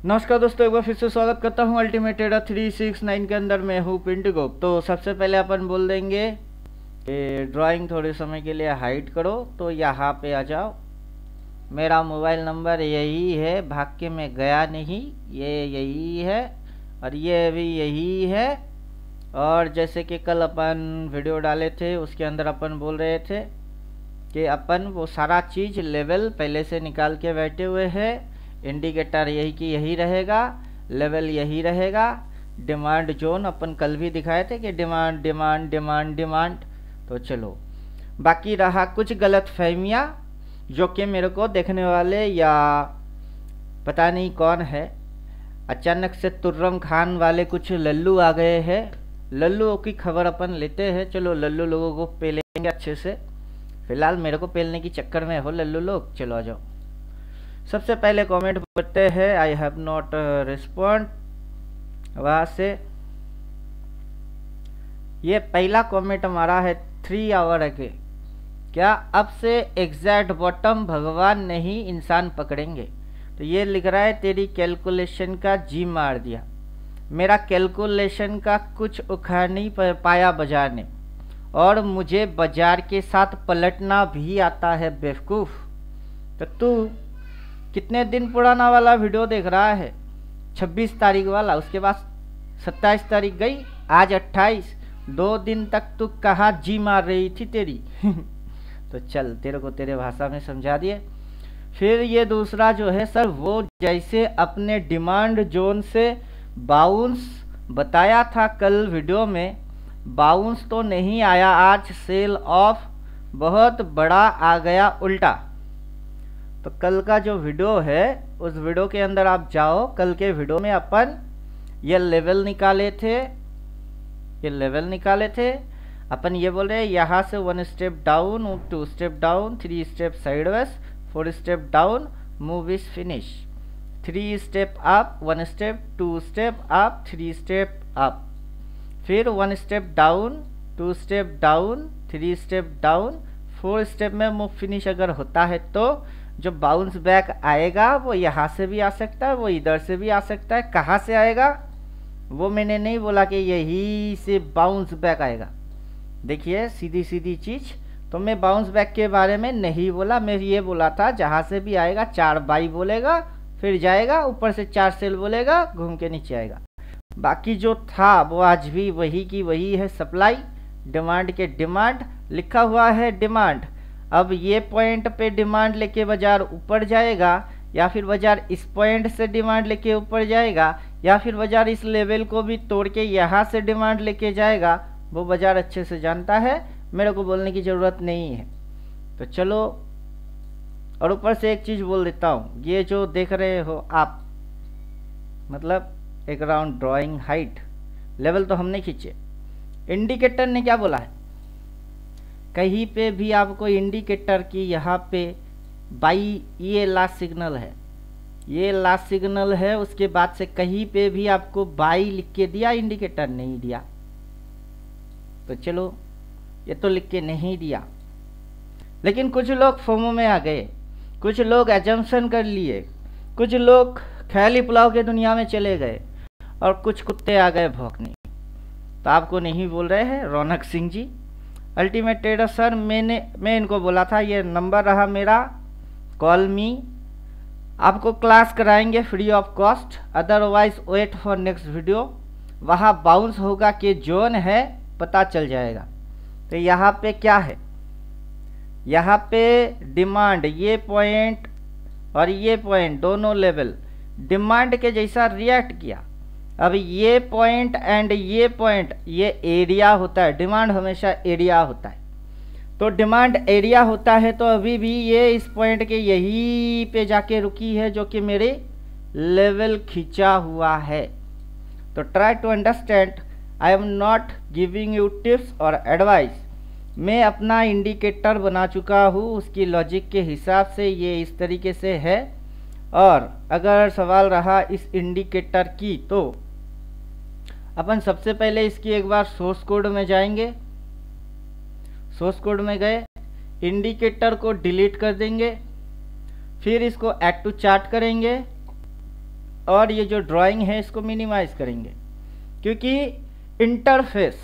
नमस्कार दोस्तों, एक बार फिर से स्वागत करता हूं अल्टीमेट ट्रेडर 369 के अंदर। मैं हूं पिंटू। तो सबसे पहले अपन बोल देंगे कि ड्राइंग थोड़े समय के लिए हाइड करो। तो यहाँ पे आ जाओ। मेरा मोबाइल नंबर यही है, भाग के मैं गया नहीं, ये यही है और ये भी यही है। और जैसे कि कल अपन वीडियो डाले थे उसके अंदर अपन बोल रहे थे कि अपन वो सारा चीज़ लेवल पहले से निकाल के बैठे हुए हैं। इंडिकेटर यही की यही रहेगा, लेवल यही रहेगा, डिमांड जोन अपन कल भी दिखाए थे कि डिमांड डिमांड डिमांड डिमांड। तो चलो, बाकी रहा कुछ गलत फहमियाँ जो कि मेरे को देखने वाले या पता नहीं कौन है, अचानक से तुर्रम खान वाले कुछ लल्लू आ गए हैं। लल्लुओं की खबर अपन लेते हैं। चलो, लल्लू लोगों को पेलेंगे अच्छे से। फिलहाल मेरे को पेलने की चक्कर में हो लल्लू लोग। चलो आ जाओ। सबसे पहले कमेंट पढ़ते हैं, आई हैव नॉट रिस्पॉन्ड। वहाँ से ये पहला कमेंट हमारा है 3 आवर के। क्या अब से एग्जैक्ट बॉटम भगवान नहीं इंसान पकड़ेंगे? तो ये लिख रहा है तेरी कैलकुलेशन का जी मार दिया। मेरा कैलकुलेशन का कुछ उखाड़ नहीं पाया बाजार ने, और मुझे बाजार के साथ पलटना भी आता है बेवकूफ़। तो तू कितने दिन पुराना वाला वीडियो देख रहा है? 26 तारीख वाला, उसके बाद 27 तारीख गई, आज 28। 2 दिन तक तू कहाँ जी मार रही थी तेरी? तो चल, तेरे को तेरे भाषा में समझा दिए। फिर ये दूसरा जो है सर, वो जैसे अपने डिमांड जोन से बाउंस बताया था कल वीडियो में, बाउंस तो नहीं आया आज, सेल ऑफ बहुत बड़ा आ गया उल्टा। तो कल का जो वीडियो है उस वीडियो के अंदर आप जाओ। कल के वीडियो में अपन ये लेवल निकाले थे, अपन ये बोल रहे हैं यहाँ से 1 step down, 2 step down, 3 step sideways, 4 step down, move is finish, 3 step up, 1 step, 2 step up, 3 step up, फिर 1 step down, 2 step down, 3 step down, 4 step में मूव फिनिश अगर होता है तो जो बाउंस बैक आएगा वो यहाँ से भी आ सकता है, वो इधर से भी आ सकता है। कहाँ से आएगा वो मैंने नहीं बोला कि यही से बाउंस बैक आएगा। देखिए सीधी सीधी चीज़। तो मैं बाउंस बैक के बारे में नहीं बोला, मैं ये बोला था जहाँ से भी आएगा 4 बाई बोलेगा, फिर जाएगा ऊपर से 4 सेल बोलेगा, घूम के नीचे आएगा। बाकी जो था वो आज भी वही की वही है। सप्लाई डिमांड के डिमांड लिखा हुआ है डिमांड। अब ये पॉइंट पे डिमांड लेके बाजार ऊपर जाएगा, या फिर बाजार इस पॉइंट से डिमांड लेके ऊपर जाएगा, या फिर बाजार इस लेवल को भी तोड़ के यहाँ से डिमांड लेके जाएगा, वो बाजार अच्छे से जानता है, मेरे को बोलने की ज़रूरत नहीं है। तो चलो, और ऊपर से एक चीज़ बोल देता हूँ, ये जो देख रहे हो आप, मतलब एक राउंड ड्राइंग हाइट लेवल तो हमने खींचे। इंडिकेटर ने क्या बोला है? कहीं पे भी आपको इंडिकेटर की यहाँ पे बाई, ये लास्ट सिग्नल है, ये लास्ट सिग्नल है। उसके बाद से कहीं पे भी आपको बाई लिख के दिया, इंडिकेटर नहीं दिया। तो चलो, ये तो लिख के नहीं दिया, लेकिन कुछ लोग फोमो में आ गए, कुछ लोग एजम्पशन कर लिए, कुछ लोग ख्याली पुलाव के दुनिया में चले गए, और कुछ कुत्ते आ गए भौंकने। तो आपको नहीं बोल रहे हैं रौनक Singh ji, ultimate trader sir. मैं इनको बोला था, ये नंबर रहा मेरा, कॉल मी। आपको क्लास कराएंगे free of cost, otherwise wait for next video. वहाँ बाउंस होगा कि जोन है पता चल जाएगा। तो यहाँ पे क्या है? यहाँ पे डिमांड, ये पॉइंट और ये पॉइंट दोनों लेवल डिमांड के जैसा रिएक्ट किया। अब ये पॉइंट एंड ये पॉइंट, ये एरिया होता है, डिमांड हमेशा एरिया होता है। तो डिमांड एरिया होता है, तो अभी भी ये इस पॉइंट के यहीं पे जाके रुकी है जो कि मेरे लेवल खींचा हुआ है। तो try to understand, I am not giving you tips और एडवाइस। मैं अपना इंडिकेटर बना चुका हूँ, उसकी लॉजिक के हिसाब से ये इस तरीके से है। और अगर सवाल रहा इस इंडिकेटर की, तो अपन सबसे पहले इसकी एक बार सोर्स कोड में जाएंगे। सोर्स कोड में गए, इंडिकेटर को डिलीट कर देंगे, फिर इसको ऐड टू चार्ट करेंगे, और ये जो ड्राइंग है इसको मिनिमाइज करेंगे, क्योंकि इंटरफेस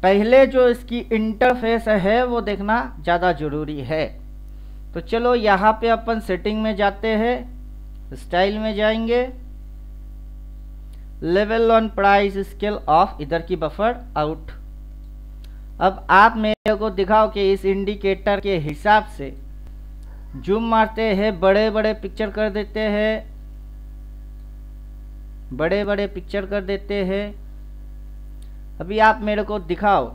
पहले जो इसकी इंटरफेस है वो देखना ज़्यादा ज़रूरी है। तो चलो यहाँ पे अपन सेटिंग में जाते हैं, स्टाइल में जाएंगे, level on price scale of, इधर की बफर आउट। अब आप मेरे को दिखाओ कि इस इंडिकेटर के हिसाब से जूम मारते हैं, बड़े बड़े पिक्चर कर देते हैं, बड़े बड़े पिक्चर कर देते हैं। अभी आप मेरे को दिखाओ,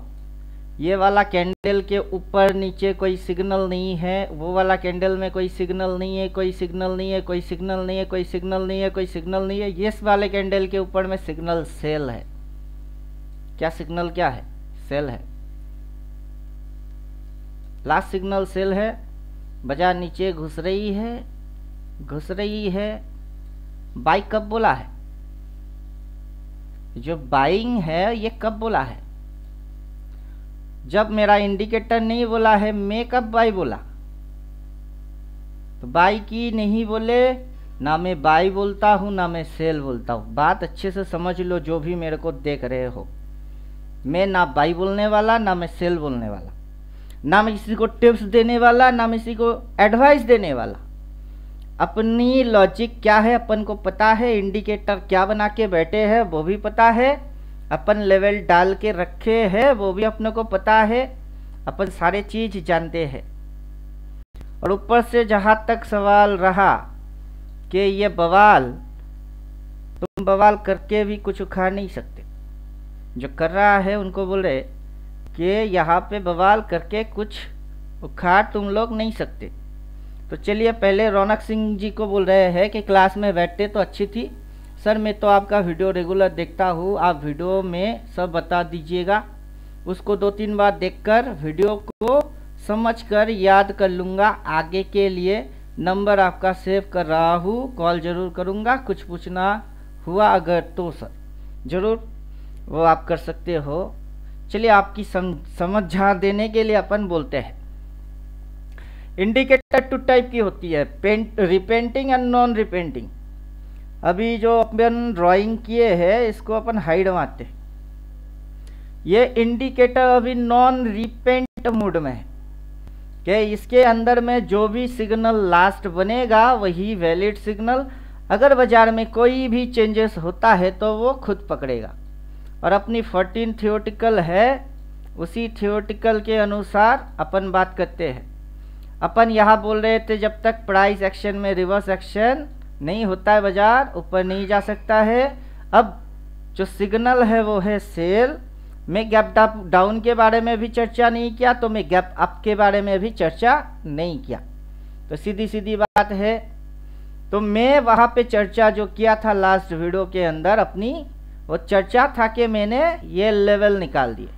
ये वाला कैंडल के ऊपर नीचे कोई सिग्नल नहीं है, वो वाला कैंडल में कोई सिग्नल नहीं है, कोई सिग्नल नहीं है, कोई सिग्नल नहीं है, कोई सिग्नल नहीं है, कोई सिग्नल नहीं है। इस वाले कैंडल के ऊपर में सिग्नल सेल है। क्या सिग्नल क्या है? सेल है। लास्ट सिग्नल सेल है। बाजार नीचे घुस रही है, घुस रही है। बाई कब बोला है? जो बाइंग है ये कब बोला है? जब मेरा इंडिकेटर नहीं बोला है। मैं कब बाई बोला? तो बाई की नहीं बोले, ना मैं बाई बोलता हूँ ना मैं सेल बोलता हूँ। बात अच्छे से समझ लो जो भी मेरे को देख रहे हो। मैं ना बाई बोलने वाला ना मैं सेल बोलने वाला, ना मैं किसी को टिप्स देने वाला ना मैं किसी को एडवाइस देने वाला। अपनी लॉजिक क्या है अपन को पता है, इंडिकेटर क्या बना के बैठे हैं वो भी पता है, अपन लेवल डाल के रखे हैं वो भी अपने को पता है, अपन सारे चीज जानते हैं। और ऊपर से जहाँ तक सवाल रहा कि ये बवाल, तुम बवाल करके भी कुछ उखाड़ नहीं सकते। जो कर रहा है उनको बोले कि यहाँ पे बवाल करके कुछ उखाड़ तुम लोग नहीं सकते। तो चलिए पहले रौनक सिंह जी को बोल रहे हैं कि क्लास में बैठते तो अच्छी थी। सर मैं तो आपका वीडियो रेगुलर देखता हूँ, आप वीडियो में सब बता दीजिएगा, उसको 2-3 बार देखकर वीडियो को समझकर याद कर लूँगा। आगे के लिए नंबर आपका सेव कर रहा हूँ, कॉल ज़रूर करूँगा। कुछ पूछना हुआ अगर तो सर ज़रूर वो आप कर सकते हो। चलिए आपकी समझ झाड़ देने के लिए अपन बोलते हैं। इंडिकेटर 2 टाइप की होती है, रिपेंटिंग एंड नॉन रिपेंटिंग। अभी जो अपन ड्राइंग किए हैं इसको अपन हाइड मारते हैं। ये इंडिकेटर अभी नॉन रिपेंट मोड में है कि इसके अंदर में जो भी सिग्नल लास्ट बनेगा वही वैलिड सिग्नल। अगर बाजार में कोई भी चेंजेस होता है तो वो खुद पकड़ेगा। और अपनी 14 थियोटिकल है, उसी थियोटिकल के अनुसार अपन बात करते हैं। अपन यहाँ बोल रहे थे जब तक प्राइस एक्शन में रिवर्स एक्शन नहीं होता है बाजार ऊपर नहीं जा सकता है। अब जो सिग्नल है वो है सेल। मैं गैप डाउन के बारे में भी चर्चा नहीं किया, तो मैं गैप अप के बारे में भी चर्चा नहीं किया। तो सीधी सीधी बात है। तो मैं वहाँ पे चर्चा जो किया था लास्ट वीडियो के अंदर अपनी, वो चर्चा था कि मैंने ये लेवल निकाल दिए।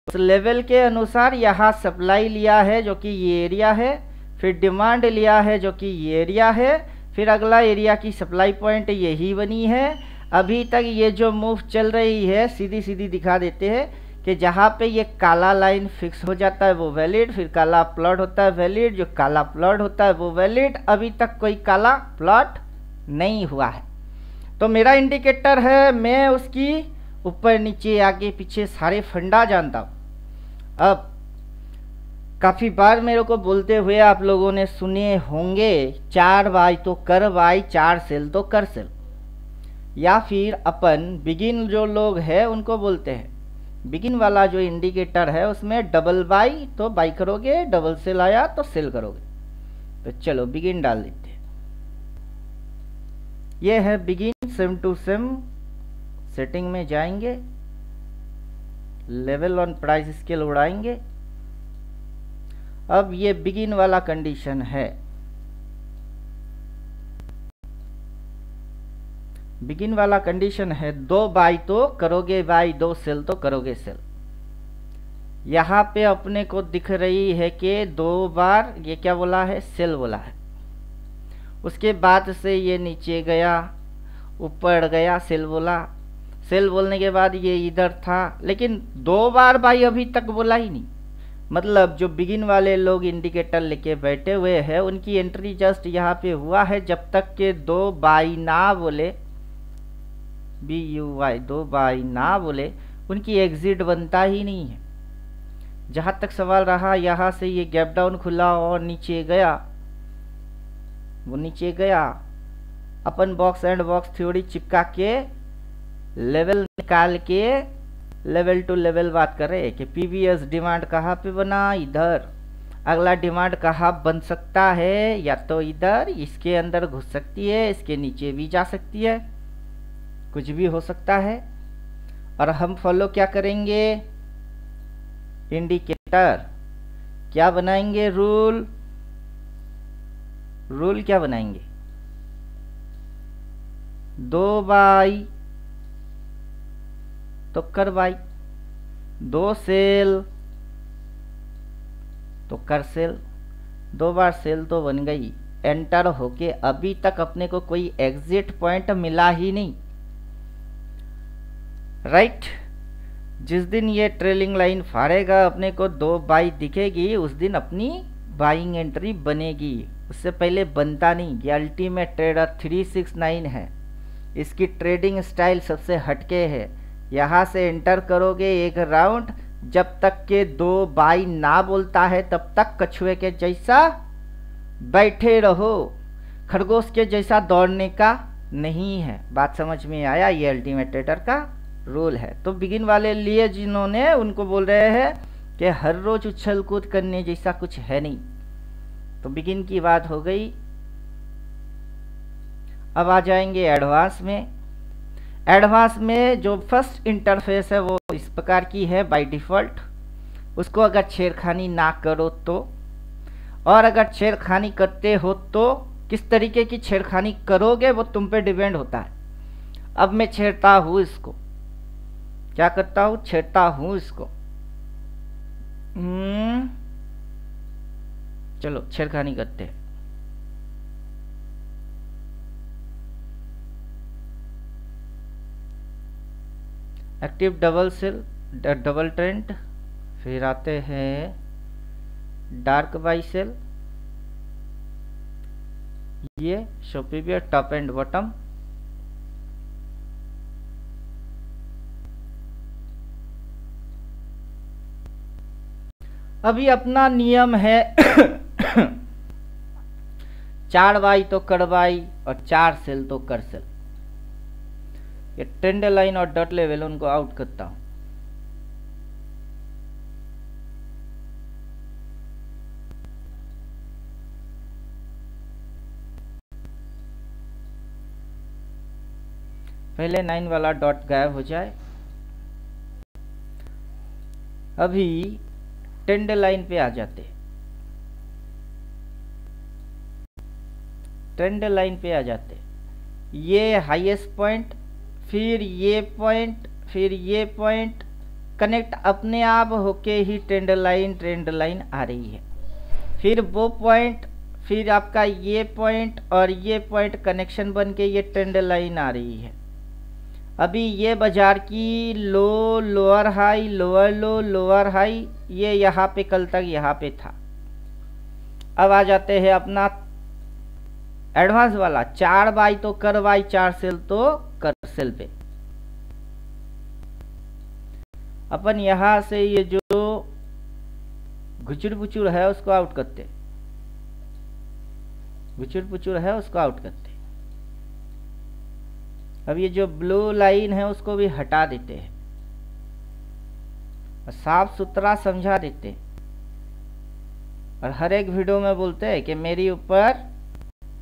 उस लेवल के अनुसार यहाँ सप्लाई लिया है जो कि ये एरिया है, फिर डिमांड लिया है जो कि ये एरिया है, फिर अगला एरिया की सप्लाई पॉइंट यही बनी है। अभी तक ये जो मूव चल रही है सीधी सीधी दिखा देते हैं कि जहाँ पे ये काला लाइन फिक्स हो जाता है वो वैलिड, फिर काला प्लॉट होता है वैलिड, जो काला प्लॉट होता है वो वैलिड। अभी तक कोई काला प्लॉट नहीं हुआ है। तो मेरा इंडिकेटर है, मैं उसकी ऊपर नीचे आगे पीछे सारे फंडा जानता हूँ। अब काफ़ी बार मेरे को बोलते हुए आप लोगों ने सुने होंगे 4 बाई तो कर बाई, 4 सेल तो कर सेल। या फिर अपन बिगिन जो लोग हैं उनको बोलते हैं, बिगिन वाला जो इंडिकेटर है उसमें डबल बाई तो बाई करोगे, डबल सेल आया तो सेल करोगे। तो चलो बिगिन डाल देते हैं। ये है begin. Sim to sim setting में जाएंगे, लेवल ऑन प्राइस स्केल उड़ाएंगे। अब ये बिगिन वाला कंडीशन है। बिगिन वाला कंडीशन है 2 बाई तो करोगे बाई, 2 सेल तो करोगे सेल। यहाँ पे अपने को दिख रही है कि 2 बार ये क्या बोला है, सेल बोला है। उसके बाद से ये नीचे गया, ऊपर गया, सेल बोला। सेल बोलने के बाद ये इधर था, लेकिन 2 बार बाई अभी तक बोला ही नहीं। मतलब जो बिगिन वाले लोग इंडिकेटर लेके बैठे हुए हैं उनकी एंट्री जस्ट यहाँ पे हुआ है। जब तक के 2 बाई ना बोले BUY, 2 बाई ना बोले, उनकी एग्जिट बनता ही नहीं है। जहाँ तक सवाल रहा, यहाँ से ये गैप डाउन खुला और नीचे गया, वो नीचे गया, अपन बॉक्स एंड बॉक्स थ्योरी चिपका के लेवल निकाल के लेवल टू लेवल बात करें कि प्रीवियस डिमांड कहाँ पे बना, इधर। अगला डिमांड कहाँ बन सकता है, या तो इधर, इसके अंदर घुस सकती है, इसके नीचे भी जा सकती है, कुछ भी हो सकता है। और हम फॉलो क्या करेंगे, इंडिकेटर क्या बनाएंगे, रूल क्या बनाएंगे, 2 बाई तो कर बाई, 2 सेल तो कर सेल, 2 बार सेल तो बन गई, एंटर होके अभी तक अपने को कोई एग्जिट पॉइंट मिला ही नहीं, राइट। जिस दिन ये ट्रेलिंग लाइन फाड़ेगा अपने को 2 बाई दिखेगी, उस दिन अपनी बाइंग एंट्री बनेगी, उससे पहले बनता नहीं। ये अल्टीमेट ट्रेडर 369 है, इसकी ट्रेडिंग स्टाइल सबसे हटके है। यहाँ से एंटर करोगे एक राउंड, जब तक के 2 बाई ना बोलता है तब तक कछुए के जैसा बैठे रहो, खरगोश के जैसा दौड़ने का नहीं है। बात समझ में आया, ये अल्टीमेट ट्रेडर का रूल है। तो बिगिन वाले लिए जिन्होंने, उनको बोल रहे हैं कि हर रोज उछल कूद करने जैसा कुछ है नहीं। तो बिगिन की बात हो गई। अब आ जाएंगे एडवांस में। एडवांस में जो फर्स्ट इंटरफेस है वो इस प्रकार की है बाय डिफ़ॉल्ट, उसको अगर छेड़खानी ना करो तो, और अगर छेड़खानी करते हो तो किस तरीके की छेड़खानी करोगे वो तुम पे डिपेंड होता है। अब मैं छेड़ता हूँ इसको, क्या करता हूँ, छेड़ता हूँ इसको, चलो छेड़खानी करते हैं। Active double sell, double trend, फिर आते हैं डार्क बाई सेल, ये शॉपिवियर टॉप एंड बॉटम, अभी अपना नियम है 4 बाई तो कर बाई और 4 सेल तो कर सेल। ये ट्रेंड लाइन और डॉट लेवल उनको आउट करता हूं। पहले 9 वाला डॉट गायब हो जाए। अभी ट्रेंड लाइन पे आ जाते, ट्रेंड लाइन पे आ जाते, ये हाईएस्ट पॉइंट, फिर ये पॉइंट, फिर ये पॉइंट कनेक्ट अपने आप होके ही ट्रेंड लाइन आ रही है। फिर वो पॉइंट, फिर आपका ये पॉइंट और ये पॉइंट कनेक्शन बन के ये ट्रेंड लाइन आ रही है। अभी ये बाजार की low, lower high, lower low, lower high, ये यहाँ पे कल तक यहाँ पे था। अब आ जाते हैं अपना एडवांस वाला, 4 बाई तो कर बाई, 4 सेल तो कर सेल पे। अपन यहां से ये जो घुचुर पुचुर है उसको आउट करते, घुचुर पुचुर है उसको आउट करते। अब ये जो ब्लू लाइन है उसको भी हटा देते हैं और साफ सुथरा समझा देते हैं। और हर एक वीडियो में बोलते हैं कि मेरी ऊपर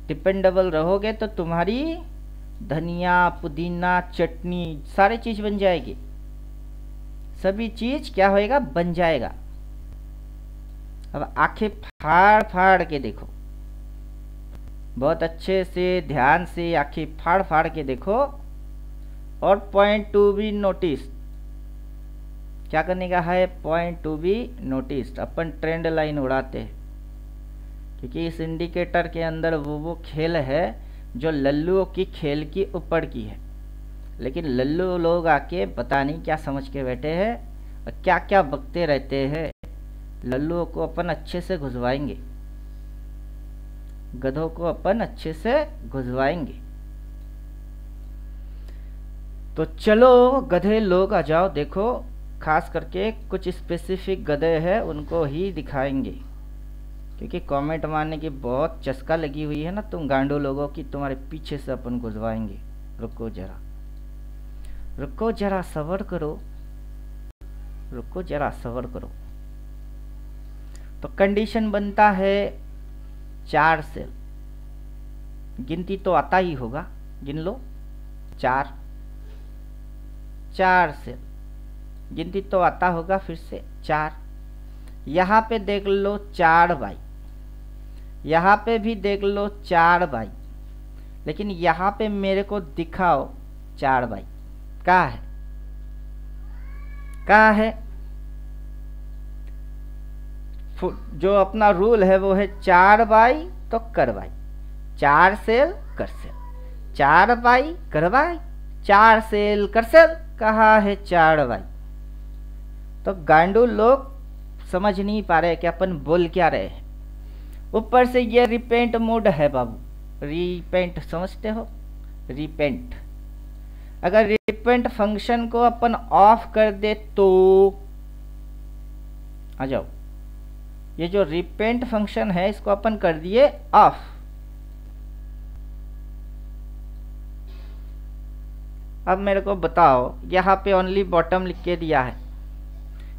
डिपेंडेबल रहोगे तो तुम्हारी धनिया, पुदीना, चटनी सारी चीज बन जाएगी, सभी चीज क्या होएगा, बन जाएगा। अब आंखें फाड़ फाड़ के देखो, बहुत अच्छे से ध्यान से आंखें फाड़ फाड़ के देखो। और पॉइंट टू बी नोटिस, क्या करने का है, point to be notice. Upon trend line उड़ाते हैं क्योंकि इस इंडिकेटर के अंदर वो खेल है जो लल्लुओं की खेल की ऊपर की है। लेकिन लल्लू लोग आके पता नहीं क्या समझ के बैठे हैं और क्या क्या बकते रहते हैं। लल्लुओं को अपन अच्छे से घुसवाएंगे, गधों को अपन अच्छे से घुसवाएंगे। तो चलो गधे लोग आ जाओ, देखो खास करके कुछ स्पेसिफिक गधे हैं उनको ही दिखाएंगे, क्योंकि कमेंट मारने की बहुत चस्का लगी हुई है ना तुम गांडो लोगों की, तुम्हारे पीछे से अपन गुजवाएंगे। रुको जरा, रुको जरा सब्र करो, रुको जरा सब्र करो। तो कंडीशन बनता है 4 सेल, गिनती तो आता ही होगा, गिन लो 4 सेल, गिनती तो आता होगा, फिर से 4। यहाँ पे देख लो 4 बाई, यहाँ पे भी देख लो 4 बाई, लेकिन यहाँ पे मेरे को दिखाओ 4 बाई कहाँ है, कहाँ है? जो अपना रूल है वो है 4 बाई तो करवाई, 4 सेल कर सेल, 4 बाई करवाई, 4 सेल कर सेल, कहाँ है 4 बाई? तो गांडू लोग समझ नहीं पा रहे कि अपन बोल क्या रहे हैं। ऊपर से ये रिपेंट मोड है बाबू, रिपेंट समझते हो? रिपेंट, अगर रिपेंट फंक्शन को अपन ऑफ कर दे तो आ जाओ, ये जो रिपेंट फंक्शन है इसको अपन कर दिए ऑफ। अब मेरे को बताओ, यहाँ पे ओनली बॉटम लिख के दिया है,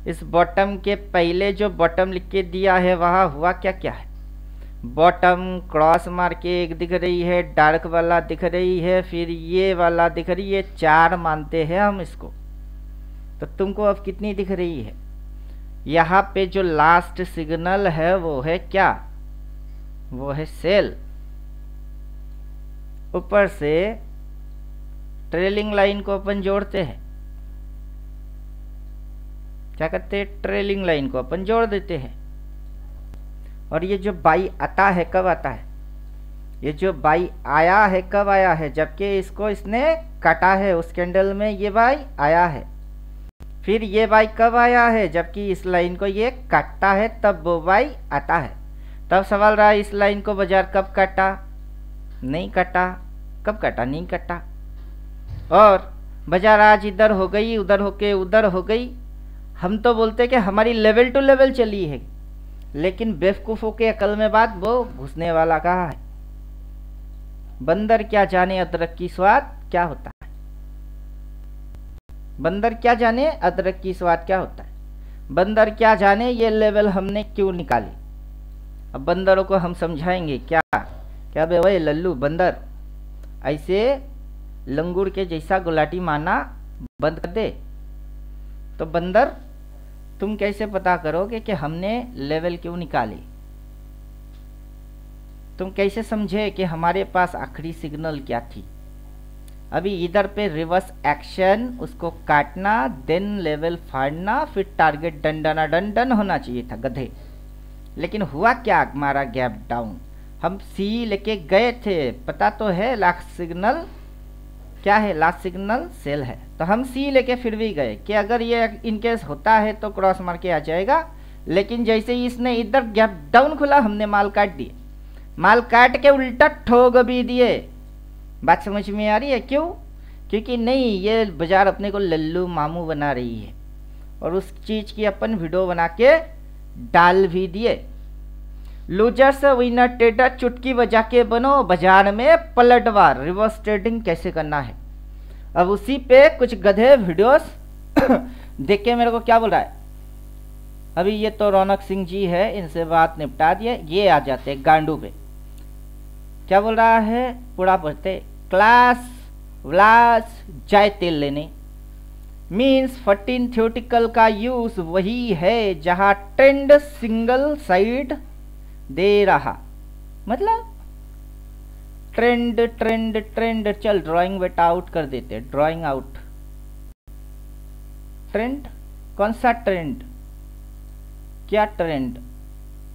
इस बॉटम के पहले जो बॉटम लिख के दिया है वहाँ हुआ क्या क्या है? बॉटम क्रॉस मार के एक दिख रही है, डार्क वाला दिख रही है, फिर ये वाला दिख रही है, 4 मानते हैं हम इसको। तो तुमको अब कितनी दिख रही है? यहाँ पे जो लास्ट सिग्नल है वो है क्या? वो है सेल। ऊपर से ट्रेलिंग लाइन को अपन जोड़ते हैं, क्या करते हैं? ट्रेलिंग लाइन को अपन जोड़ देते हैं। और ये जो बाई आता है कब आता है? ये जो बाई आया है कब आया है? जबकि इसको इसने काटा है, उस कैंडल में ये बाई आया है। फिर ये बाई कब आया है? जबकि इस लाइन को ये काटता है तब वो बाई आता है। तब सवाल रहा इस लाइन को बाजार कब काटा? नहीं काटा। कब काटा? नहीं काटा। और बाजार आज इधर हो गई, उधर होके उधर हो गई। हम तो बोलते कि हमारी लेवल टू लेवल चली है, लेकिन बेवकूफ़ों के अकल में बात वो घुसने वाला कहाँ है? बंदर क्या जाने अदरक की स्वाद क्या होता है? बंदर क्या जाने अदरक की स्वाद क्या होता है? बंदर क्या जाने ये लेवल हमने क्यों निकाली? अब बंदरों को हम समझाएंगे क्या क्या बे वही लल्लू बंदर, ऐसे लंगूर के जैसा गुलाटी मारना बंद कर दे। तो बंदर तुम कैसे पता करोगे कि हमने लेवल क्यों निकाली? तुम कैसे समझे कि हमारे पास आखिरी सिग्नल क्या थी? अभी इधर पे रिवर्स एक्शन, उसको काटना, देन लेवल फाड़ना, फिर टारगेट डन डन होना चाहिए था गधे। लेकिन हुआ क्या? हमारा गैप डाउन। हम सी लेके गए थे, पता तो है लास्ट सिग्नल क्या है? लास्ट सिग्नल सेल है। तो हम सी लेके फिर भी गए कि अगर ये इनकेस होता है तो क्रॉस मार के आ जाएगा। लेकिन जैसे ही इसने इधर गैप डाउन खुला, हमने माल काट दिए, माल काट के उल्टा ठोक भी दिए। बात समझ में आ रही है? क्यों? क्योंकि नहीं, ये बाजार अपने को लल्लू मामू बना रही है और उस चीज़ की अपन वीडियो बना के डाल भी दिए। लूजर्स विनर ट्रेडर चुटकी बजा के बनो, बाजार में पलटवार रिवर्स ट्रेडिंग कैसे करना है। अब उसी पे कुछ गधे वीडियोस देख के मेरे को क्या बोल रहा है, अभी ये तो रौनक सिंह जी है, इनसे बात निपटा दिए, ये आ जाते गांडू पे। क्या बोल रहा है? पूरा पढ़ते, क्लास व्लास जाए तेल लेने मीन्स 14 थ्योरेटिकल का यूज वही है जहां ट्रेंड सिंगल साइड दे रहा, मतलब ट्रेंड ट्रेंड ट्रेंड। चल ड्राइंग वेट आउट कर देते, ड्राइंग आउट। ट्रेंड कौन सा ट्रेंड? क्या ट्रेंड?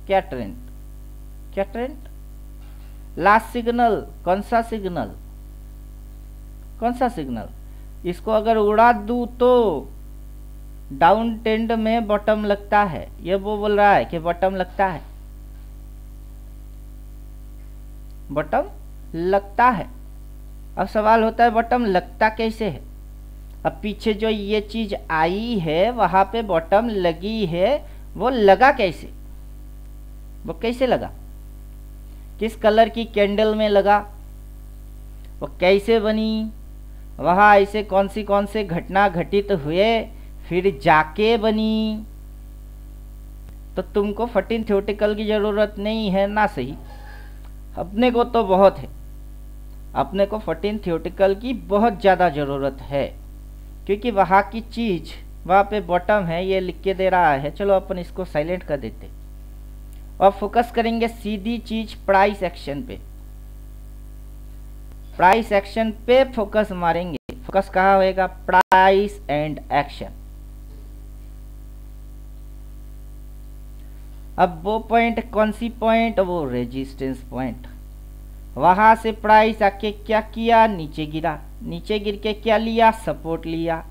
क्या ट्रेंड? क्या ट्रेंड? लास्ट सिग्नल कौन सा सिग्नल? कौन सा सिग्नल? इसको अगर उड़ा दूं तो डाउन ट्रेंड में बॉटम लगता है, ये वो बोल रहा है कि बॉटम लगता है, बॉटम लगता है। अब सवाल होता है बॉटम लगता कैसे है? अब पीछे जो ये चीज आई है वहां पे बॉटम लगी है, वो लगा कैसे, वो कैसे लगा, किस कलर की कैंडल में लगा, वो कैसे बनी, वहां ऐसे कौन से घटना घटित हुए फिर जाके बनी। तो तुमको 14 थ्योरेटिकल की जरूरत नहीं है ना, सही, अपने को तो बहुत है, अपने को 14 थ्योरेटिकल की बहुत ज़्यादा ज़रूरत है, क्योंकि वहाँ की चीज़ वहाँ पे बॉटम है, ये लिख के दे रहा है। चलो अपन इसको साइलेंट कर देते और फोकस करेंगे सीधी चीज प्राइस एक्शन पे, प्राइस एक्शन पे फोकस मारेंगे। फोकस कहाँ होएगा, प्राइस एंड एक्शन। अब वो पॉइंट कौन सी पॉइंट, वो रेजिस्टेंस पॉइंट। वहां से प्राइस आके क्या किया, नीचे गिरा, नीचे गिर के क्या लिया, सपोर्ट लिया,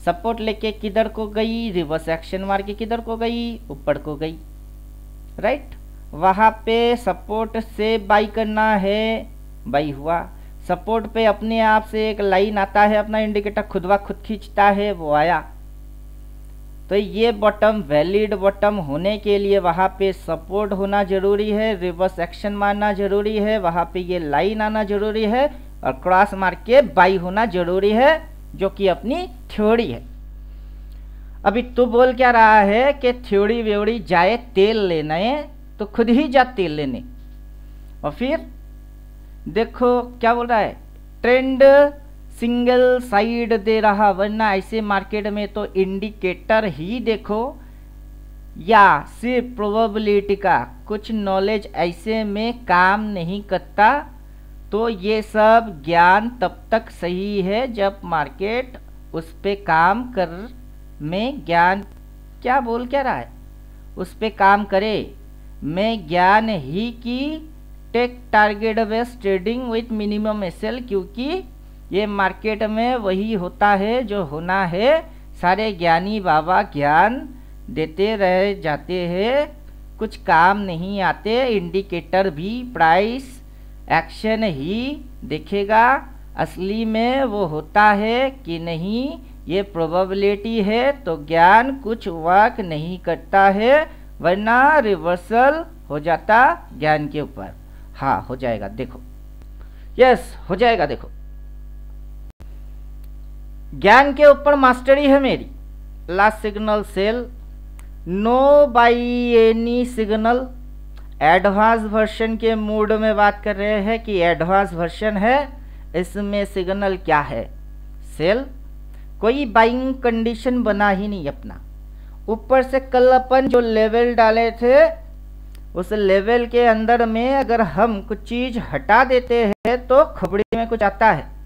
सपोर्ट लेके किधर को गई, रिवर्स एक्शन मार के किधर को गई, ऊपर को गई, राइट। वहां पे सपोर्ट से बाई करना है, बाई हुआ। सपोर्ट पे अपने आप से एक लाइन आता है, अपना इंडिकेटर खुद ब खुद खींचता है, वो आया। तो ये बॉटम वैलिड बॉटम होने के लिए वहां पे सपोर्ट होना जरूरी है, रिवर्स एक्शन मारना जरूरी है, वहां पे ये लाइन आना जरूरी है और क्रॉस मार के बाई होना जरूरी है, जो कि अपनी थ्योरी है। अभी तू बोल क्या रहा है कि थ्योरी व्योरी जाए तेल लेने, तो खुद ही जा तेल लेने। और फिर देखो क्या बोल रहा है, ट्रेंड सिंगल साइड दे रहा, वरना ऐसे मार्केट में तो इंडिकेटर ही देखो या सिर्फ प्रोबेबिलिटी का कुछ नॉलेज ऐसे में काम नहीं करता। तो ये सब ज्ञान तब तक सही है जब मार्केट उस पे काम कर में ज्ञान क्या बोल क्या रहा है, उस पे काम करे। मैं ज्ञान ही की take target based trading with minimum SL, क्योंकि ये मार्केट में वही होता है जो होना है। सारे ज्ञानी बाबा ज्ञान देते रह जाते हैं, कुछ काम नहीं आते। इंडिकेटर भी प्राइस एक्शन ही देखेगा, असली में वो होता है कि नहीं, ये प्रोबेबिलिटी है। तो ज्ञान कुछ वर्क नहीं करता है, वरना रिवर्सल हो जाता ज्ञान के ऊपर। हाँ हो जाएगा, देखो, यस हो जाएगा। देखो ज्ञान के ऊपर मास्टरी है मेरी। Last signal sell, no buy any signal. Advance version के मूड में बात कर रहे हैं कि एडवांस वर्जन है, इसमें सिग्नल क्या है, सेल। कोई बाइंग कंडीशन बना ही नहीं अपना। ऊपर से कल अपन जो लेवल डाले थे, उस लेवल के अंदर में अगर हम कुछ चीज हटा देते हैं तो खबड़ी में कुछ आता है।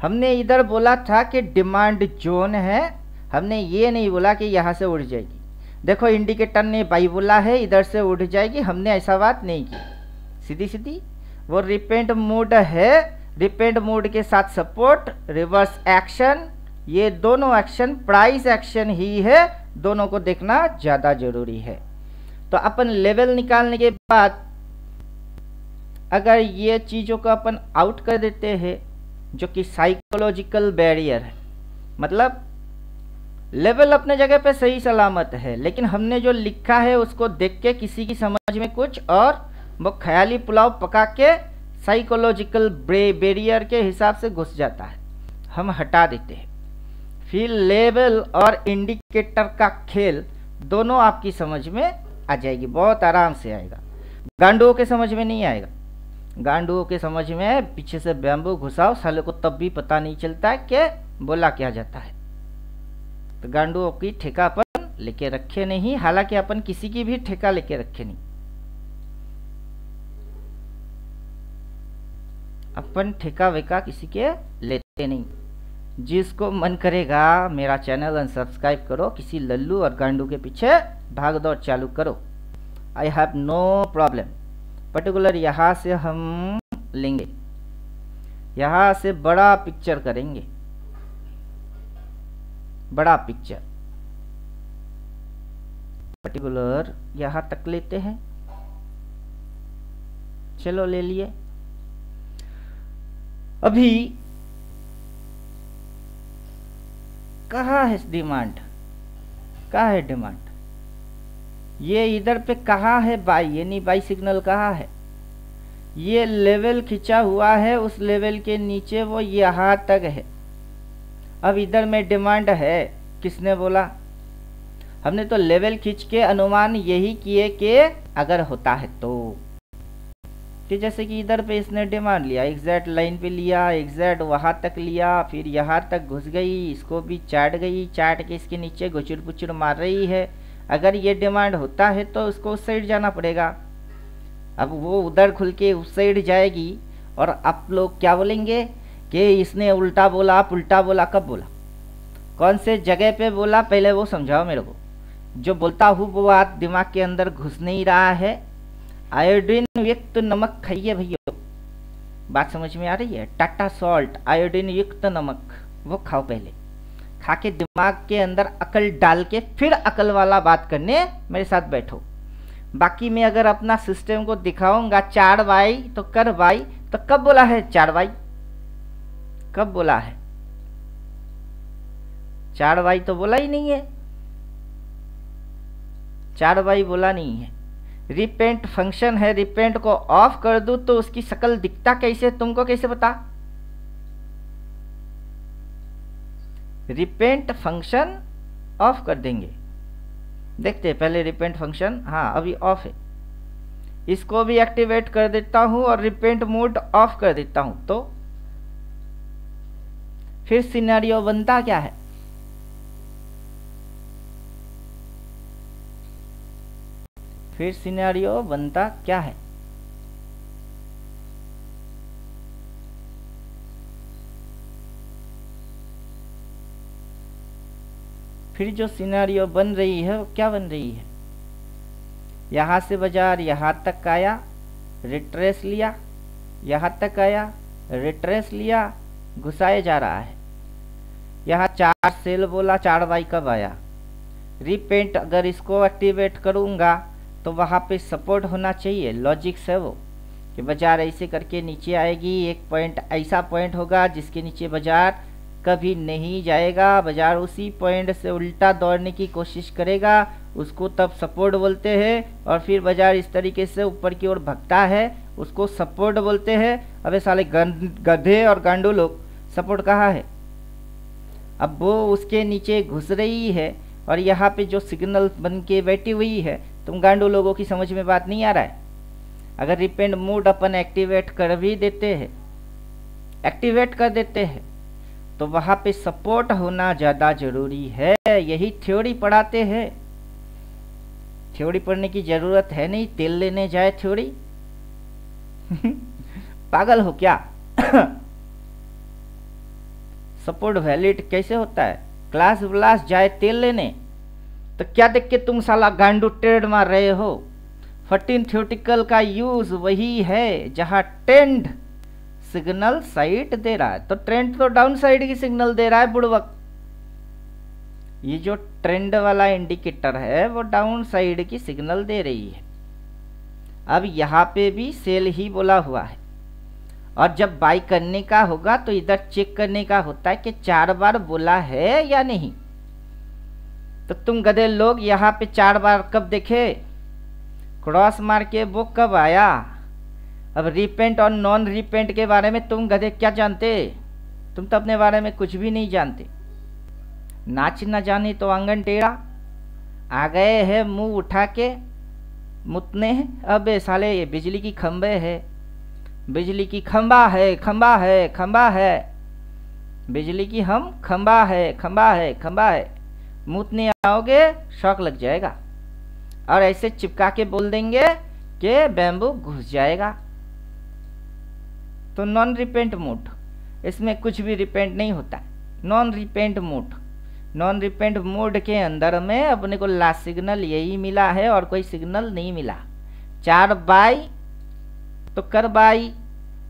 हमने इधर बोला था कि डिमांड जोन है, हमने ये नहीं बोला कि यहाँ से उड़ जाएगी। देखो इंडिकेटर ने बाई बोला है, इधर से उड़ जाएगी, हमने ऐसा बात नहीं की, सीधी सीधी। वो रिपेंट मोड है, रिपेंट मोड के साथ सपोर्ट, रिवर्स एक्शन, ये दोनों एक्शन प्राइस एक्शन ही है, दोनों को देखना ज़्यादा जरूरी है। तो अपन लेवल निकालने के बाद अगर ये चीज़ों को अपन आउट कर देते हैं, जो कि साइकोलॉजिकल बैरियर है, मतलब लेवल अपने जगह पे सही सलामत है, लेकिन हमने जो लिखा है उसको देख के किसी की समझ में कुछ और वो ख्याली पुलाव पका के साइकोलॉजिकल बैरियर के हिसाब से घुस जाता है, हम हटा देते हैं। फिर लेवल और इंडिकेटर का खेल दोनों आपकी समझ में आ जाएगी, बहुत आराम से आएगा। गांडुओं के समझ में नहीं आएगा। गांडुओं के समझ में पीछे से बैम्बू घुसाओ, साले को तब भी पता नहीं चलता कि बोला क्या जाता है। तो गांडुओं की ठेका अपन लेके रखे नहीं, हालांकि अपन किसी की भी ठेका लेके रखे नहीं। अपन ठेका वेका किसी के लेते नहीं। जिसको मन करेगा मेरा चैनल अनसब्सक्राइब करो, किसी लल्लू और गांडू के पीछे भाग दौड़ चालू करो, I have no problem. Particular यहाँ से हम लेंगे, यहाँ से बड़ा पिक्चर करेंगे, बड़ा पिक्चर पर्टिकुलर यहाँ तक लेते हैं। चलो ले लिए। अभी कहाँ है डिमांड, कहाँ है डिमांड? ये इधर पे कहाँ है बाई, यानी बाई सिग्नल कहाँ है? ये लेवल खिंचा हुआ है, उस लेवल के नीचे वो यहाँ तक है। अब इधर में डिमांड है, किसने बोला? हमने तो लेवल खींच के अनुमान यही किए कि अगर होता है तो, कि जैसे कि इधर पे इसने डिमांड लिया, एग्जैक्ट लाइन पे लिया, एग्जैक्ट वहाँ तक लिया, फिर यहाँ तक घुस गई, इसको भी चाट गई, चाट के इसके नीचे गुचुर पुचुर मार रही है। अगर ये डिमांड होता है तो उसको उस साइड जाना पड़ेगा। अब वो उधर खुल के उस साइड जाएगी और आप लोग क्या बोलेंगे कि इसने उल्टा बोला, आप उल्टा बोला। कब बोला, कौन से जगह पे बोला, पहले वो समझाओ मेरे को। जो बोलता हूँ वो बात दिमाग के अंदर घुस नहीं रहा है। आयोडीन युक्त नमक खाइए भैया, बात समझ में आ रही है? टाटा सॉल्ट, आयोडीन युक्त नमक, वो खाओ पहले। खा के दिमाग के अंदर अकल डाल के फिर अकल वाला बात करने मेरे साथ बैठो। बाकी मैं अगर अपना सिस्टम को दिखाऊंगा 4 बाई तो कर बाई, तो कब बोला है 4 बाई? कब बोला है? 4 बाई तो बोला ही नहीं है, 4 बाई बोला नहीं है। रिपेंट फंक्शन है, रिपेंट को ऑफ कर दूं तो उसकी शक्ल दिखता कैसे, तुमको कैसे पता? रिपेंट फंक्शन ऑफ कर देंगे, देखते हैं पहले रिपेंट फंक्शन। हाँ अभी ऑफ है, इसको भी एक्टिवेट कर देता हूं और रिपेंट मोड ऑफ कर देता हूं, तो फिर सिनेरियो बनता क्या है? फिर सिनेरियो बनता क्या है? फिर जो सिनेरियो बन रही है वो क्या बन रही है? यहाँ से बाजार यहाँ तक आया, रिट्रेस लिया, यहाँ तक आया, रिट्रेस लिया, घुसाए जा रहा है। यहाँ 4 सेल बोला, 4 बाई कब आया? रिपेंट अगर इसको एक्टिवेट करूँगा तो वहाँ पे सपोर्ट होना चाहिए, लॉजिक्स है वो कि बाजार ऐसे करके नीचे आएगी, एक पॉइंट ऐसा पॉइंट होगा जिसके नीचे बाजार कभी नहीं जाएगा, बाजार उसी पॉइंट से उल्टा दौड़ने की कोशिश करेगा, उसको तब सपोर्ट बोलते हैं। और फिर बाजार इस तरीके से ऊपर की ओर भगता है, उसको सपोर्ट बोलते हैं। अबे साले गधे और गांडू लोग, सपोर्ट कहाँ है? अब वो उसके नीचे घुस रही है और यहाँ पे जो सिग्नल बन के बैठी हुई है, तुम गांडू लोगों की समझ में बात नहीं आ रहा है? अगर रिपेंट मोड अपन एक्टिवेट कर भी देते हैं, एक्टिवेट कर देते हैं, तो वहाँ पे सपोर्ट होना ज़्यादा जरूरी है। यही थ्योरी पढ़ाते हैं। थ्योरी पढ़ने की ज़रूरत है नहीं, तेल लेने जाए थ्योरी पागल हो क्या? सपोर्ट वैलिड कैसे होता है? क्लास व्लास जाए तेल लेने, तो क्या देख के तुम साला गांडू ट्रेड मार रहे हो? 14 थ्योरेटिकल का यूज वही है जहां ट्रेंड सिग्नल साइड दे रहा है, तो ट्रेंड तो डाउन साइड की सिग्नल दे रहा है बुड़वक। ये जो ट्रेंड वाला इंडिकेटर है वो डाउन साइड की सिग्नल दे रही है। अब यहाँ पे भी सेल ही बोला हुआ है, और जब बाई करने का होगा तो इधर चेक करने का होता है कि 4 बार बोला है या नहीं। तो तुम गधे लोग यहाँ पे 4 बार कब देखे? क्रॉस मार के वो कब आया? अब रिपेंट और नॉन रिपेंट के बारे में तुम गधे क्या जानते? तुम तो अपने बारे में कुछ भी नहीं जानते। नाच न जाने तो आंगन टेढ़ा, आ गए हैं मुंह उठा के मुतने। अब साले ये बिजली की खंबे है, बिजली की खंबा है, खंबा है, खंबा है, बिजली की हम खंबा है, खंबा है, खंबा है। मुतने आओगे शॉक लग जाएगा, और ऐसे चिपका के बोल देंगे कि बैम्बू घुस जाएगा। तो नॉन रिपेंट मोड, इसमें कुछ भी रिपेंट नहीं होता। Non repent mode, non repent mode के अंदर में अपने को लास्ट सिग्नल यही मिला है और कोई सिग्नल नहीं मिला। 4 बाई तो कर बाई,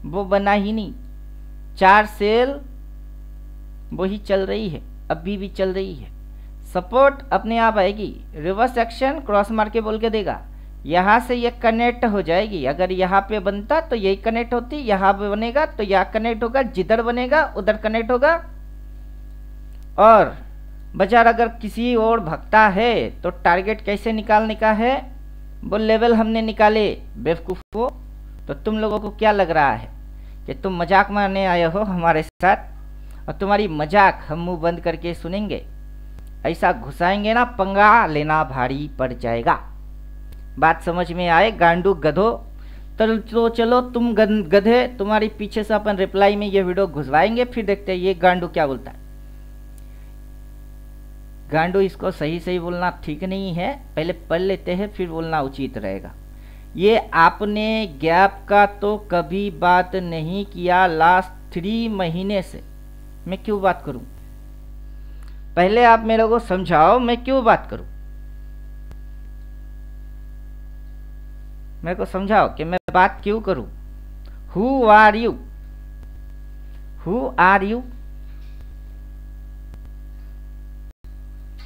वो बना ही नहीं। 4 सेल वही चल रही है, अभी भी चल रही है। सपोर्ट अपने आप आएगी, रिवर्स एक्शन क्रॉस मार के बोल के देगा, यहाँ से ये कनेक्ट हो जाएगी। अगर यहाँ पे बनता तो यही कनेक्ट होती, यहाँ पे बनेगा तो यहाँ कनेक्ट होगा, जिधर बनेगा उधर कनेक्ट होगा। और बाजार अगर किसी और भगता है तो टारगेट कैसे निकालने का है, वो लेवल हमने निकाले बेवकूफ़ों। तो तुम लोगों को क्या लग रहा है कि तुम मजाक मारने आए हो हमारे साथ, और तुम्हारी मजाक हम मुंह बंद करके सुनेंगे? ऐसा घुसाएंगे ना, पंगा लेना भारी पड़ जाएगा। बात समझ में आए गांडू गधो? तो चलो तुम गधे, तुम्हारी पीछे से अपन रिप्लाई में ये वीडियो घुसवाएंगे, फिर देखते हैं ये गांडू क्या बोलता है। गांडू, इसको सही सही बोलना ठीक नहीं है, पहले पढ़ लेते हैं फिर बोलना उचित रहेगा। ये आपने गैप का तो कभी बात नहीं किया लास्ट 3 महीने से। मैं क्यों बात करूं? पहले आप मेरे को समझाओ, मैं क्यों बात करूं? मेरे को समझाओ कि मैं बात क्यों करूं। Who are you? Who are you?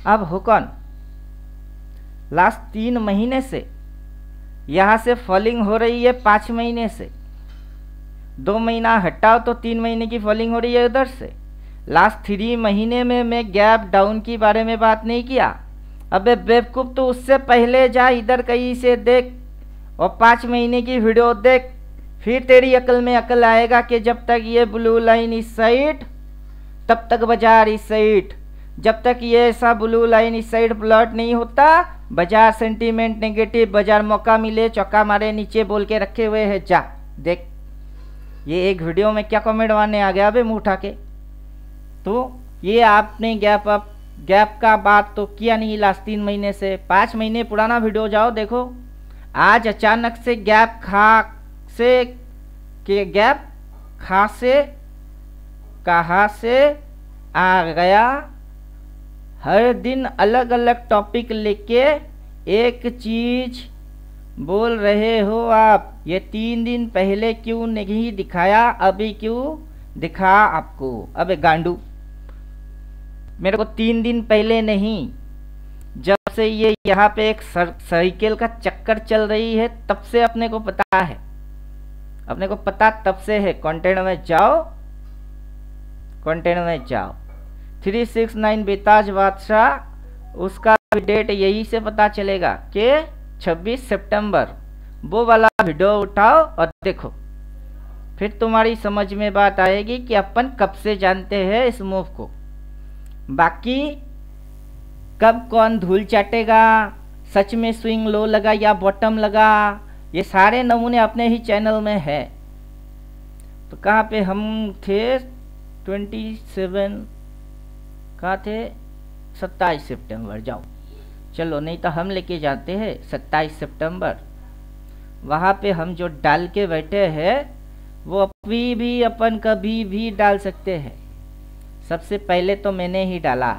अब हो कौन? लास्ट 3 महीने से यहाँ से फॉलिंग हो रही है 5 महीने से। 2 महीना हटाओ तो 3 महीने की फॉलिंग हो रही है उधर से। लास्ट 3 महीने में मैं गैप डाउन के बारे में बात नहीं किया। अबे बेवकूफ़, तो उससे पहले जा इधर कहीं से देख और 5 महीने की वीडियो देख, फिर तेरी अकल में अकल आएगा कि जब तक ये ब्लू लाइन इस साइड तब तक बाजार इस साइड, जब तक ये ऐसा ब्लू लाइन इस साइड प्लॉट नहीं होता बाजार सेंटीमेंट नेगेटिव, बाजार मौका मिले चौका मारे नीचे बोल के रखे हुए है। जा देख, ये एक वीडियो में क्या कमेंट मारने आ गया बे मुंह उठा के। तो ये आपने गैप का बात तो किया नहीं लास्ट 3 महीने से। 5 महीने पुराना वीडियो जाओ देखो। आज अचानक से गैप कहाँ से आ गया? हर दिन अलग अलग टॉपिक लेके एक चीज बोल रहे हो आप। ये 3 दिन पहले क्यों नहीं दिखाया, अभी क्यों दिखा आपको? अबे गांडू, मेरे को 3 दिन पहले नहीं, जब से ये यहाँ पे एक साइकिल का चक्कर चल रही है तब से अपने को पता है। अपने को पता तब से है। कंटेंट में जाओ, कंटेंट में जाओ। 369 बेताज बादशाह, उसका डेट यही से पता चलेगा कि 26 सितंबर। वो वाला वीडियो उठाओ और देखो, फिर तुम्हारी समझ में बात आएगी कि अपन कब से जानते हैं इस मूव को। बाकी कब कौन धूल चाटेगा, सच में स्विंग लो लगा या बॉटम लगा, ये सारे नमूने अपने ही चैनल में है। तो कहाँ पे हम थे? 27 कहाँ थे? 27 सितंबर। जाओ चलो, नहीं तो हम लेके जाते हैं 27 सितंबर। वहाँ पे हम जो डाल के बैठे हैं वो अभी भी अपन कभी भी डाल सकते हैं। सबसे पहले तो मैंने ही डाला,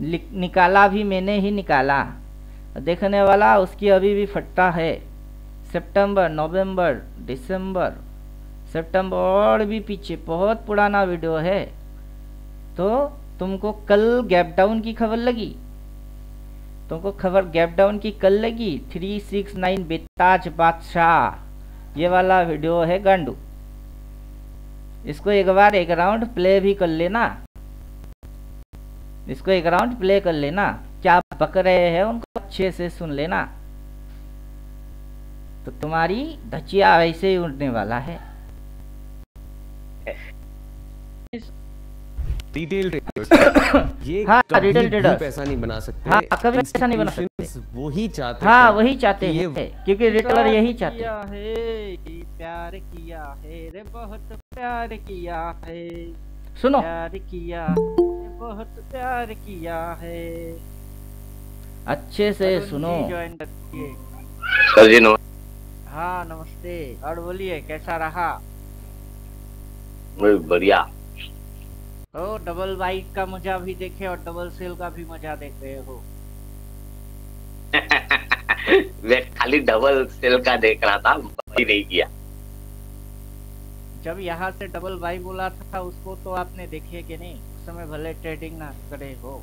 निकाला भी मैंने ही निकाला। देखने वाला उसकी अभी भी फटता है। सितंबर, नवंबर, दिसंबर, सितंबर और भी पीछे बहुत पुराना वीडियो है। तो तुमको कल गैप डाउन की खबर लगी? तुमको खबर गैप डाउन की कल लगी? 369 बेताज बादशाह, ये वाला वीडियो है गांडू। इसको एक बार एक राउंड प्ले भी कर लेना, इसको एक राउंड प्ले कर लेना। क्या बक रहे हैं उनको अच्छे से सुन लेना, तो तुम्हारी धचिया वैसे ही उड़ने वाला है। रिटेल ट्रेडर्स ये हाँ, कभी रिटेल ट्रेडर्स पैसा नहीं बना सकते। हाँ, कभी पैसा नहीं बना सकते। वही चाहते हाँ, हैं वही चाहते कि हैं, क्योंकि रिटेलर यही चाहते हैं। प्यार किया है रे, बहुत प्यार किया है, सुनो, प्यार किया है, बहुत प्यार किया है। अच्छे से सुनो। ज्वाइन करिए। सर जी नमस्ते। हाँ नमस्ते, और बोलिए कैसा रहा? बढ़िया। ओ डबल बाइट का मजा भी देखे और डबल सेल का भी मजा देख रहे हो? मैं खाली डबल सेल का देख रहा था, बाई नहीं किया। जब यहाँ से डबल बाई बोला था उसको तो आपने देखे कि नहीं? उस समय भले ट्रेडिंग ना करे हो।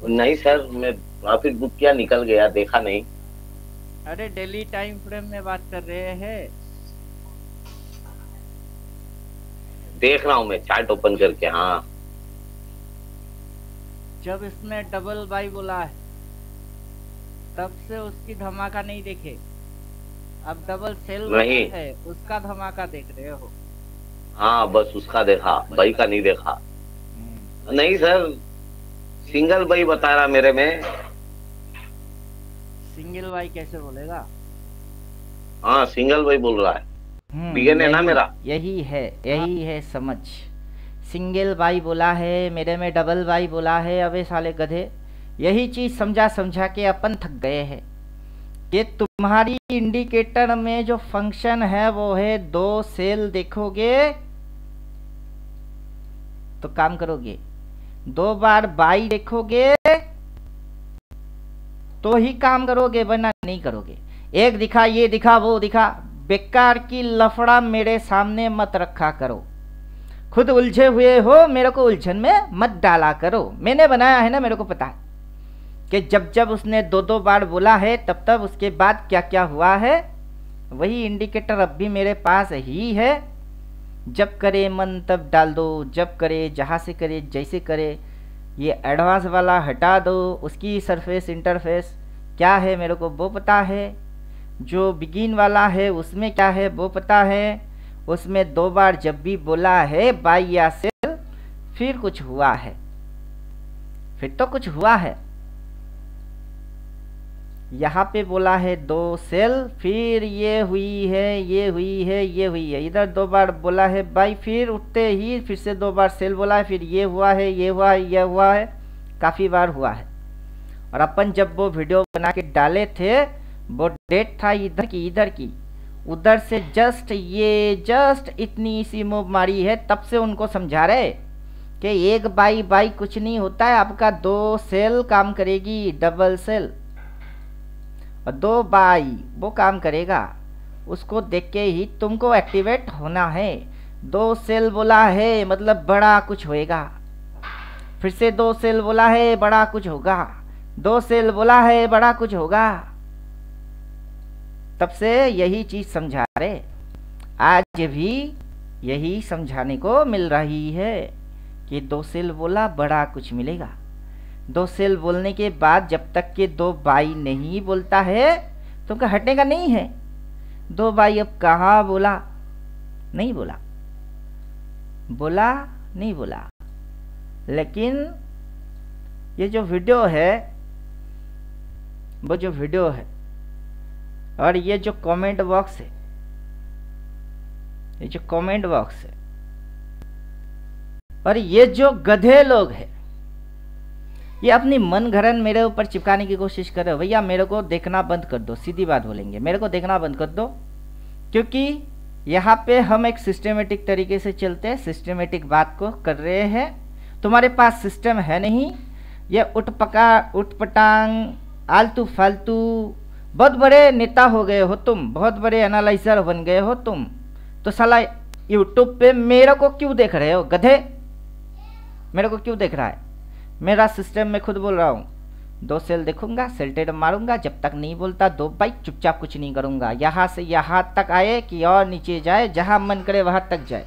नहीं सर, मैं प्रॉफिट बुक किया, निकल गया, देखा नहीं। अरे डेली टाइम फ्रेम में बात कर रहे हैं। देख रहा हूँ मैं चार्ट ओपन करके। हाँ जब इसने डबल बाई बोला है तब से उसकी धमाका नहीं देखे, अब डबल सेल नहीं है उसका धमाका देख रहे हो। हाँ बस उसका देखा, बाई का नहीं देखा। नहीं सर, सिंगल बाई बता रहा मेरे में। सिंगल बाई कैसे बोलेगा? हाँ सिंगल बाई बोल रहा है, बिगन है ना मेरा। यही है समझ। सिंगल बाई बोला है, मेरे में डबल बाई बोला है। अबे साले गधे, यही चीज समझा के अपन थक गए हैं कि तुम्हारी इंडिकेटर में जो फंक्शन है वो है 2 सेल देखोगे तो काम करोगे, 2 बार बाई देखोगे तो ही काम करोगे, वरना नहीं करोगे। एक दिखा, ये दिखा, वो दिखा, बेकार की लफड़ा मेरे सामने मत रखा करो। खुद उलझे हुए हो, मेरे को उलझन में मत डाला करो। मैंने बनाया है ना, मेरे को पता है कि जब जब उसने 2-2 बार बोला है तब तब उसके बाद क्या क्या हुआ है। वही इंडिकेटर अब भी मेरे पास ही है। जब करे मन तब डाल दो, जब करे जहाँ से करे जैसे करे। ये एडवांस वाला हटा दो, उसकी सरफेस इंटरफेस क्या है मेरे को वो पता है। जो बिगिन वाला है उसमें क्या है वो पता है। उसमें 2 बार जब भी बोला है बाई या सेल, फिर कुछ हुआ है, फिर तो कुछ हुआ है। यहाँ पे बोला है 2 सेल, फिर ये हुई है, ये हुई है, ये हुई है। इधर 2 बार बोला है बाई, फिर उठते ही फिर से 2 बार सेल बोला है, फिर ये हुआ है, ये हुआ है, ये हुआ है, काफ़ी बार हुआ है। और अपन जब वो वीडियो बना के डाले थे, वो डेट था इधर की, उधर से जस्ट इतनी सी मूव मारी है। तब से उनको समझा रहे कि 1 बाई कुछ नहीं होता है, आपका 2 सेल काम करेगी, डबल सेल, और 2 बाई वो काम करेगा। उसको देख के ही तुमको एक्टिवेट होना है। 2 सेल बोला है मतलब बड़ा कुछ होएगा, फिर से 2 सेल बोला है बड़ा कुछ होगा, 2 सेल बोला है बड़ा कुछ होगा। तब से यही चीज समझा रहे, आज भी यही समझाने को मिल रही है कि 2 सेल बोला बड़ा कुछ मिलेगा। 2 सेल बोलने के बाद जब तक के 2 बाई नहीं बोलता है तुमको हटने का नहीं है। 2 बाई अब कहाँ बोला, नहीं बोला, बोला नहीं बोला। लेकिन ये जो वीडियो है, वो जो वीडियो है और ये जो कमेंट बॉक्स है, ये जो कमेंट बॉक्स है और ये जो गधे लोग हैं, ये अपनी मन घरन मेरे ऊपर चिपकाने की कोशिश कर रहे हो। भैया मेरे को देखना बंद कर दो, सीधी बात बोलेंगे, मेरे को देखना बंद कर दो। क्योंकि यहाँ पे हम एक सिस्टमेटिक तरीके से चलते हैं, सिस्टमेटिक बात को कर रहे हैं। तुम्हारे पास सिस्टम है नहीं, ये उठपटांग आलतू फालतू। बहुत बड़े नेता हो गए हो तुम, बहुत बड़े एनालाइजर बन गए हो तुम, तो साला यूट्यूब पे मेरे को क्यों देख रहे हो गधे? मेरे को क्यों देख रहा है? मेरा सिस्टम में खुद बोल रहा हूँ, 2 सेल देखूंगा, सेल्टेड मारूंगा, जब तक नहीं बोलता 2 बाई चुपचाप कुछ नहीं करूंगा। यहाँ से यहाँ तक आए कि और नीचे जाए, जहां मन करे वहां तक जाए।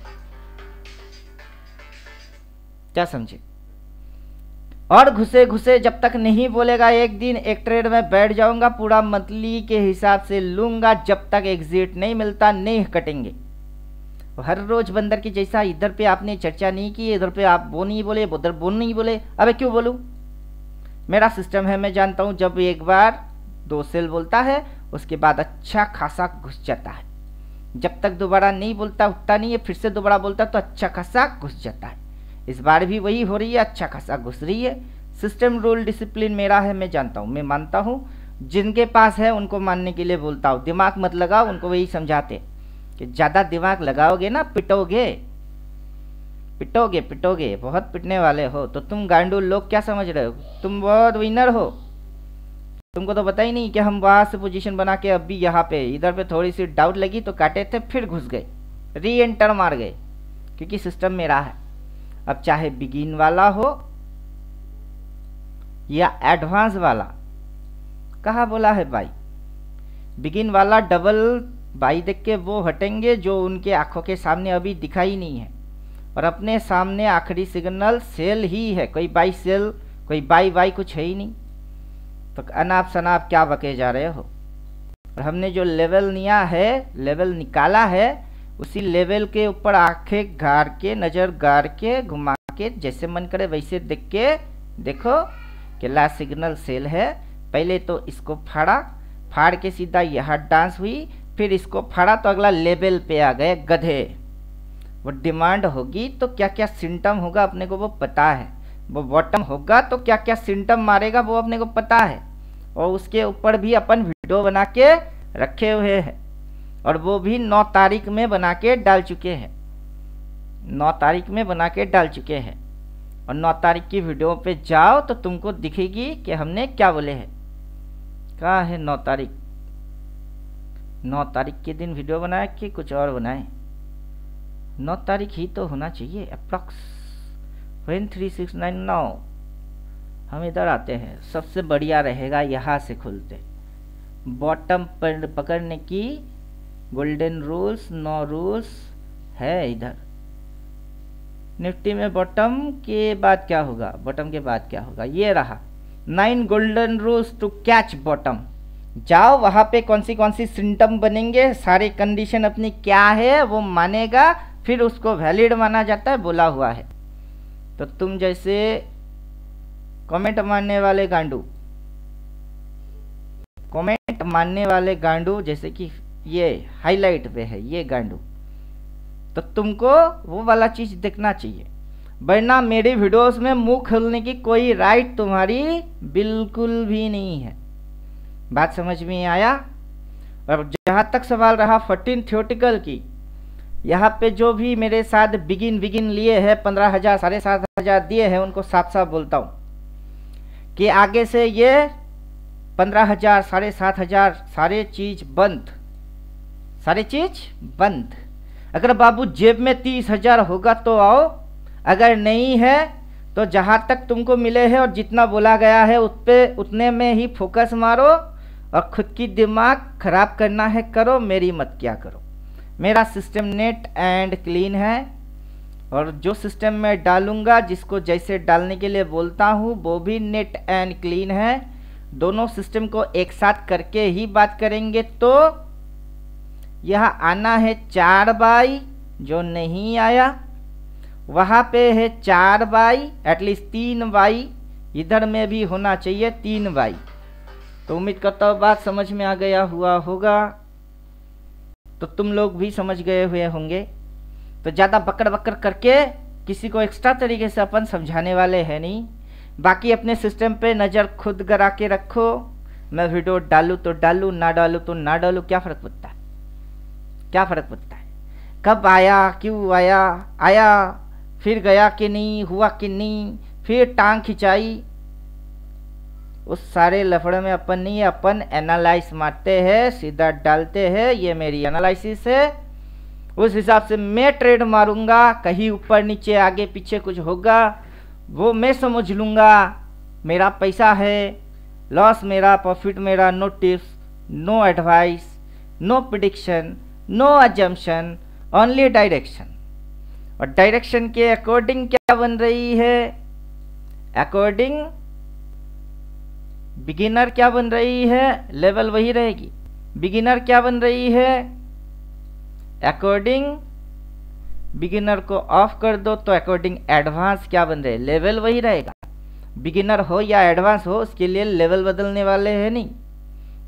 क्या समझे? और घुसे घुसे जब तक नहीं बोलेगा, एक दिन एक ट्रेड में बैठ जाऊंगा, पूरा मंथली के हिसाब से लूंगा, जब तक एग्जिट नहीं मिलता नहीं कटेंगे। हर रोज बंदर की जैसा इधर पे आपने चर्चा नहीं की, इधर पे आप वो नहीं बोले, उधर वो नहीं बोले। अबे क्यों बोलूं? मेरा सिस्टम है, मैं जानता हूं। जब एक बार 2 सेल बोलता है उसके बाद अच्छा खासा घुस जाता है। जब तक दोबारा नहीं बोलता, उठता नहीं है, फिर से दोबारा बोलता तो अच्छा खासा घुस जाता है। इस बार भी वही हो रही है, अच्छा खासा घुस रही है। सिस्टम रूल डिसिप्लिन मेरा है, मैं जानता हूँ, मैं मानता हूँ। जिनके पास है उनको मानने के लिए बोलता हूँ। दिमाग मत लगाओ, उनको वही समझाते कि ज़्यादा दिमाग लगाओगे ना पिटोगे, पिटोगे पिटोगे, बहुत पिटने वाले हो। तो तुम गांडू लोग क्या समझ रहे हो? तुम बहुत विनर हो। तुमको तो पता ही नहीं कि हम वहाँ से पोजीशन बना के अभी यहाँ पे, इधर पे थोड़ी सी डाउट लगी तो काटे थे, फिर घुस गए, री एंटर मार गए, क्योंकि सिस्टम मेरा है। अब चाहे बिगिन वाला हो या एडवांस वाला, कहाँ बोला है भाई? बिगिन वाला डबल बाई देख के वो हटेंगे जो उनके आंखों के सामने अभी दिखाई नहीं है, और अपने सामने आखिरी सिग्नल सेल ही है। कोई बाई सेल कोई बाई वाई कुछ है ही नहीं, तो अनाप शनाप क्या बके जा रहे हो। और हमने जो लेवल लेवल निकाला है, उसी लेवल के ऊपर आंखें गाड़ के, नज़र गाड़ के, घुमा के, जैसे मन करे वैसे देख के देखो कि लास्ट सिग्नल सेल है। पहले तो इसको फाड़ के सीधा यहाँ डांस हुई, फिर इसको फाड़ा तो अगला लेवल पे आ गए गधे। वो डिमांड होगी तो क्या क्या सिम्टम होगा अपने को वो पता है, वो बॉटम होगा तो क्या क्या सिम्टम मारेगा वो अपने को पता है। और उसके ऊपर भी अपन वीडियो बना के रखे हुए हैं, और वो भी 9 तारीख में बना के डाल चुके हैं, 9 तारीख में बना के डाल चुके हैं। और 9 तारीख की वीडियो पे जाओ तो तुमको दिखेगी कि हमने क्या बोले हैं। कहाँ है 9 तारीख? 9 तारीख के दिन वीडियो बनाए कि कुछ और बनाए? 9 तारीख ही तो होना चाहिए अप्रॉक्स। 3699 हम इधर आते हैं, सबसे बढ़िया रहेगा यहाँ से खुलते। बॉटम पर पकड़ने की गोल्डन रूल्स, 9 रूल्स है इधर। निफ्टी में बॉटम के बाद क्या होगा? बॉटम के बाद क्या होगा? ये रहा 9 golden rules to catch bottom. जाओ वहाँ पे कौन सी सिम्टम बनेंगे, सारे कंडीशन अपनी क्या है वो मानेगा, फिर उसको वैलिड माना जाता है, बोला हुआ है। तो तुम जैसे कमेंट मानने वाले गांडू, जैसे कि ये हाईलाइट पे है ये गांडू, तो तुमको वो वाला चीज देखना चाहिए, वरना मेरी वीडियोस में मुंह खोलने की कोई राइट तुम्हारी बिल्कुल भी नहीं है। बात समझ में आया? और जहाँ तक सवाल रहा 14 थ्योरेटिकल की, यहाँ पे जो भी मेरे साथ बिगिन लिए हैं 15,000 7,500 दिए हैं, उनको साफ साफ बोलता हूँ कि आगे से ये 15,000 7,500 सारे चीज बंद। अगर बाबू जेब में 30,000 होगा तो आओ, अगर नहीं है तो जहाँ तक तुमको मिले हैं और जितना बोला गया है उतने में ही फोकस मारो, और खुद की दिमाग खराब करना है करो, मेरी मत क्या करो। मेरा सिस्टम नेट एंड क्लीन है, और जो सिस्टम में डालूंगा, जिसको जैसे डालने के लिए बोलता हूँ, वो भी नेट एंड क्लीन है। दोनों सिस्टम को एक साथ करके ही बात करेंगे। तो यहाँ आना है 4 बाई, जो नहीं आया वहाँ पे है 4 बाई, एटलीस्ट 3 बाई, इधर में भी होना चाहिए 3 बाई। तो उम्मीद करता हूँ बात समझ में आ गया हुआ होगा, तो तुम लोग भी समझ गए हुए होंगे। तो ज़्यादा बकड़ करके किसी को एक्स्ट्रा तरीके से अपन समझाने वाले हैं नहीं। बाकी अपने सिस्टम पे नज़र खुद गरा के रखो। मैं वीडियो डालूँ तो डालूँ, ना डालूँ तो ना डालूँ, क्या फ़र्क पड़ता है? क्या फ़र्क पड़ता है? कब आया, क्यों आया, फिर गया कि नहीं, हुआ कि नहीं, फिर टांग खिंचाई, उस सारे लफड़े में अपन नहीं, अपन एनालाइज मारते हैं, सीधा डालते हैं। ये मेरी एनालिसिस है, उस हिसाब से मैं ट्रेड मारूंगा। कहीं ऊपर नीचे आगे पीछे कुछ होगा वो मैं समझ लूँगा। मेरा पैसा है, लॉस मेरा, प्रॉफिट मेरा। No tips, no advice, no prediction, no assumption, only direction. और डायरेक्शन के अकॉर्डिंग क्या बन रही है? अकॉर्डिंग बिगिनर क्या बन रही है? लेवल वही रहेगी। बिगिनर क्या बन रही है? अकॉर्डिंग बिगिनर को ऑफ कर दो तो अकॉर्डिंग एडवांस क्या बन रहे? लेवल वही रहेगा। बिगिनर हो या एडवांस हो, उसके लिए लेवल बदलने वाले हैं नहीं।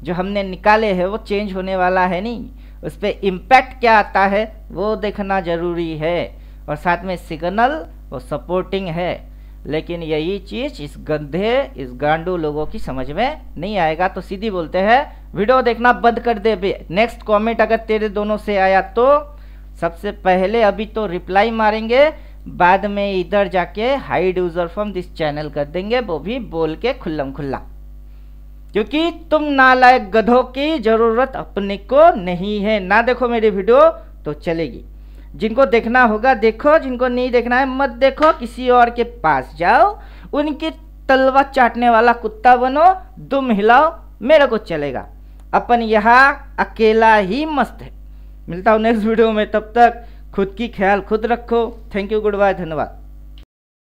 जो हमने निकाले हैं वो चेंज होने वाला है नहीं। उस पर इम्पैक्ट क्या आता है वो देखना जरूरी है। और साथ में सिग्नल वो सपोर्टिंग है। लेकिन यही चीज़ इस गंधे, इस गांडू लोगों की समझ में नहीं आएगा। तो सीधी बोलते हैं वीडियो देखना बंद कर दे बे। नेक्स्ट कमेंट अगर तेरे दोनों से आया तो सबसे पहले अभी तो रिप्लाई मारेंगे, बाद में इधर जाके hide user from this channel कर देंगे, वो भी बोल के खुल्लम खुल्ला। क्योंकि तुम नालायक गधों की जरूरत अपने को नहीं है। ना देखो मेरी वीडियो तो चलेगी। जिनको देखना होगा देखो, जिनको नहीं देखना है मत देखो, किसी और के पास जाओ, उनकी तलवा चाटने वाला कुत्ता बनो, दुम हिलाओ, मेरे को चलेगा। अपन यहाँ अकेला ही मस्त है। मिलता हूँ नेक्स्ट वीडियो में, तब तक खुद की ख्याल खुद रखो। थैंक यू, गुड बाय, धन्यवाद।